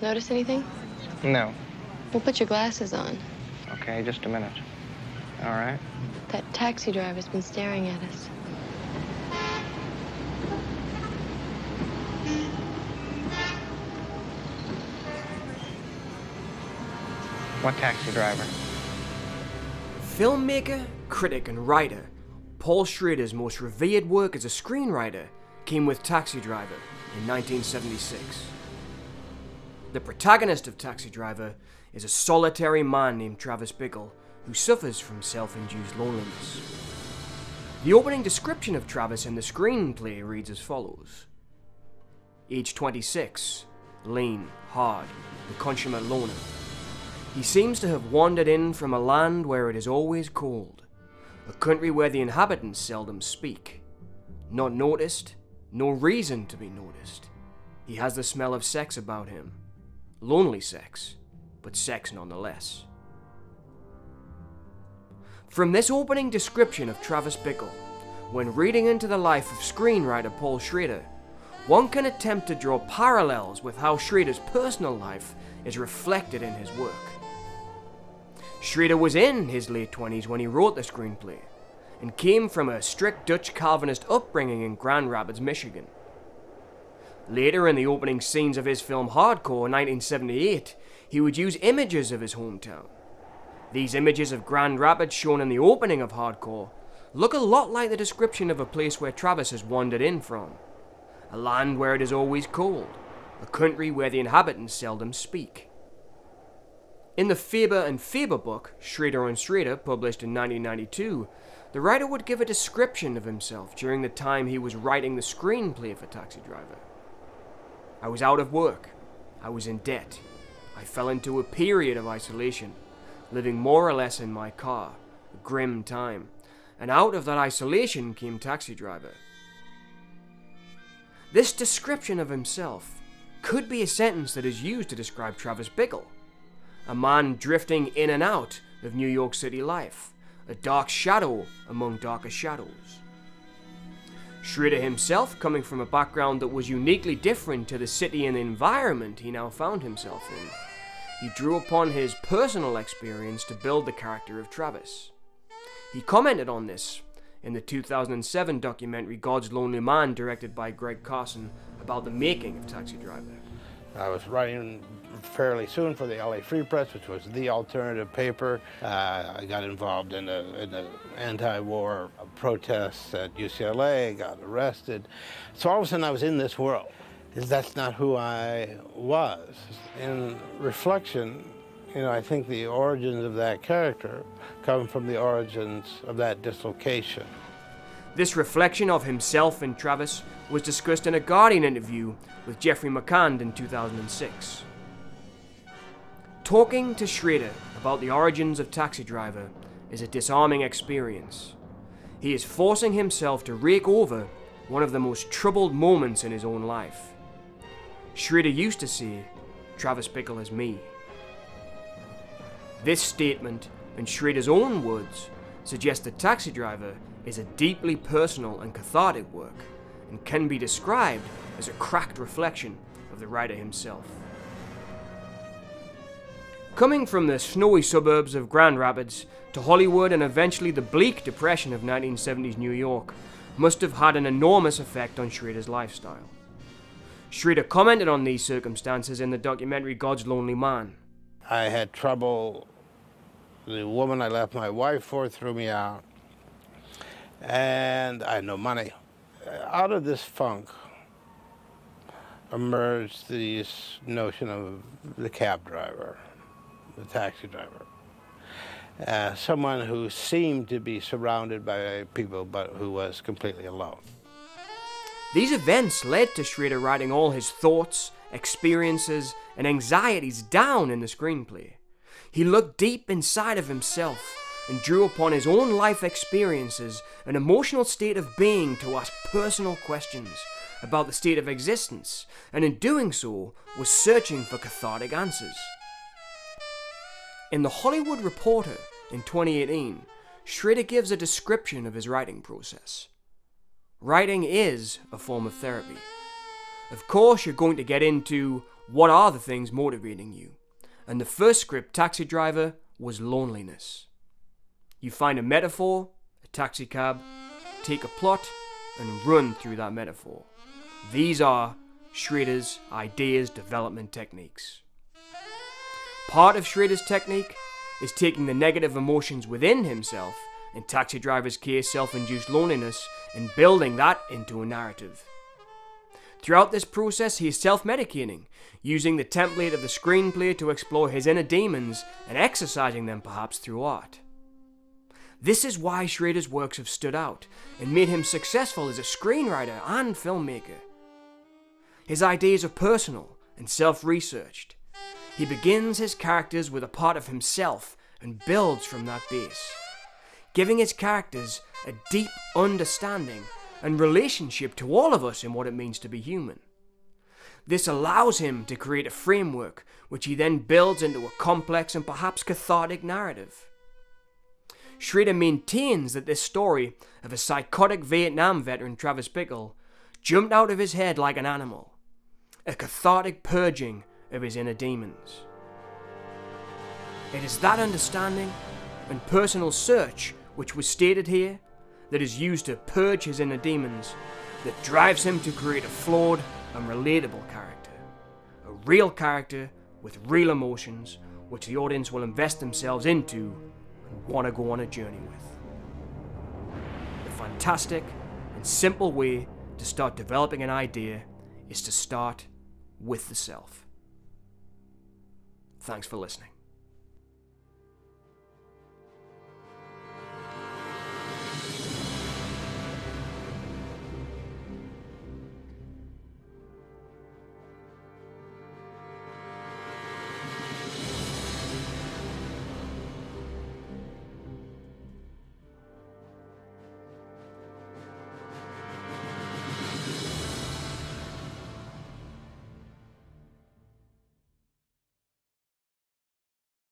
Notice anything? No. Well, put your glasses on. Okay, just a minute. All right. That taxi driver's been staring at us. What taxi driver? Filmmaker, critic, and writer, Paul Schrader's most revered work as a screenwriter came with TaxiDriver in 1976. The protagonist of TaxiDriver is a solitary man named Travis Bickle who suffers from self-induced loneliness. The opening description of Travis in the screenplay reads as follows. Age 26, lean, hard, the consummate loner. He seems to have wandered in from a land where it is always cold, a country where the inhabitants seldom speak. Not noticed, no reason to be noticed. He has the smell of sex about him. Lonely sex, but sex nonetheless. From this opening description of Travis Bickle, when reading into the life of screenwriter Paul Schrader, one can attempt to draw parallels with how Schrader's personal life is reflected in his work. Schrader was in his late 20s when he wrote the screenplay, and came from a strict Dutch Calvinist upbringing in Grand Rapids, Michigan. Later, in the opening scenes of his film Hardcore in 1978, he would use images of his hometown. These images of Grand Rapids shown in the opening of Hardcore look a lot like the description of a place where Travis has wandered in from. A land where it is always cold, a country where the inhabitants seldom speak. In the Faber and Faber book, Schrader and Schrader, published in 1992, the writer would give a description of himself during the time he was writing the screenplay for TaxiDriver. I was out of work. I was in debt. I fell into a period of isolation, living more or less in my car, a grim time. And out of that isolation came TaxiDriver. This description of himself could be a sentence that is used to describe Travis Bickle, a man drifting in and out of New York City life, a dark shadow among darker shadows. Schrader himself, coming from a background that was uniquely different to the city and the environment he now found himself in, he drew upon his personal experience to build the character of Travis. He commented on this in the 2007 documentary God's Lonely Man, directed by Greg Carson, about the making of TaxiDriver. I was writing fairly soon for the LA Free Press, which was the alternative paper. I got involved in the anti-war protests at UCLA, got arrested. So all of a sudden I was in this world. That's not who I was. In reflection, I think the origins of that character come from the origins of that dislocation. This reflection of himself in Travis was discussed in a Guardian interview with Jeffrey McCand in 2006. Talking to Schrader about the origins of TaxiDriver is a disarming experience. He is forcing himself to rake over one of the most troubled moments in his own life. Schrader used to say, "Travis Bickle is me." This statement, in Schrader's own words, suggests that TaxiDriver is a deeply personal and cathartic work, and can be described as a cracked reflection of the writer himself. Coming from the snowy suburbs of Grand Rapids to Hollywood and eventually the bleak depression of 1970s New York must have had an enormous effect on Schrader's lifestyle. Schrader commented on these circumstances in the documentary God's Lonely Man. I had trouble. The woman I left my wife for threw me out, and I had no money. Out of this funk emerged this notion of the cab driver, the taxi driver. Someone who seemed to be surrounded by people, but who was completely alone. These events led to Schrader writing all his thoughts, experiences, and anxieties down in the screenplay. He looked deep inside of himself and drew upon his own life experiences and emotional state of being to ask personal questions about the state of existence, and in doing so was searching for cathartic answers. In The Hollywood Reporter in 2018, Schrader gives a description of his writing process. Writing is a form of therapy. Of course, you're going to get into what are the things motivating you? And the first script, TaxiDriver, was loneliness. You find a metaphor, a taxi cab, take a plot, and run through that metaphor. These are Schrader's ideas development techniques. Part of Schrader's technique is taking the negative emotions within himself, in TaxiDriver's case self-induced loneliness, and building that into a narrative. Throughout this process, he is self-medicating, using the template of the screenplay to explore his inner demons and exercising them perhaps through art. This is why Schrader's works have stood out and made him successful as a screenwriter and filmmaker. His ideas are personal and self-researched. He begins his characters with a part of himself and builds from that base, giving his characters a deep understanding and relationship to all of us in what it means to be human. This allows him to create a framework which he then builds into a complex and perhaps cathartic narrative. Schrader maintains that this story of a psychotic Vietnam veteran, Travis Bickle, jumped out of his head like an animal, a cathartic purging of his inner demons. It is that understanding and personal search which was stated here that is used to purge his inner demons that drives him to create a flawed and relatable character. A real character with real emotions which the audience will invest themselves into and want to go on a journey with. The fantastic and simple way to start developing an idea is to start with the self. Thanks for listening.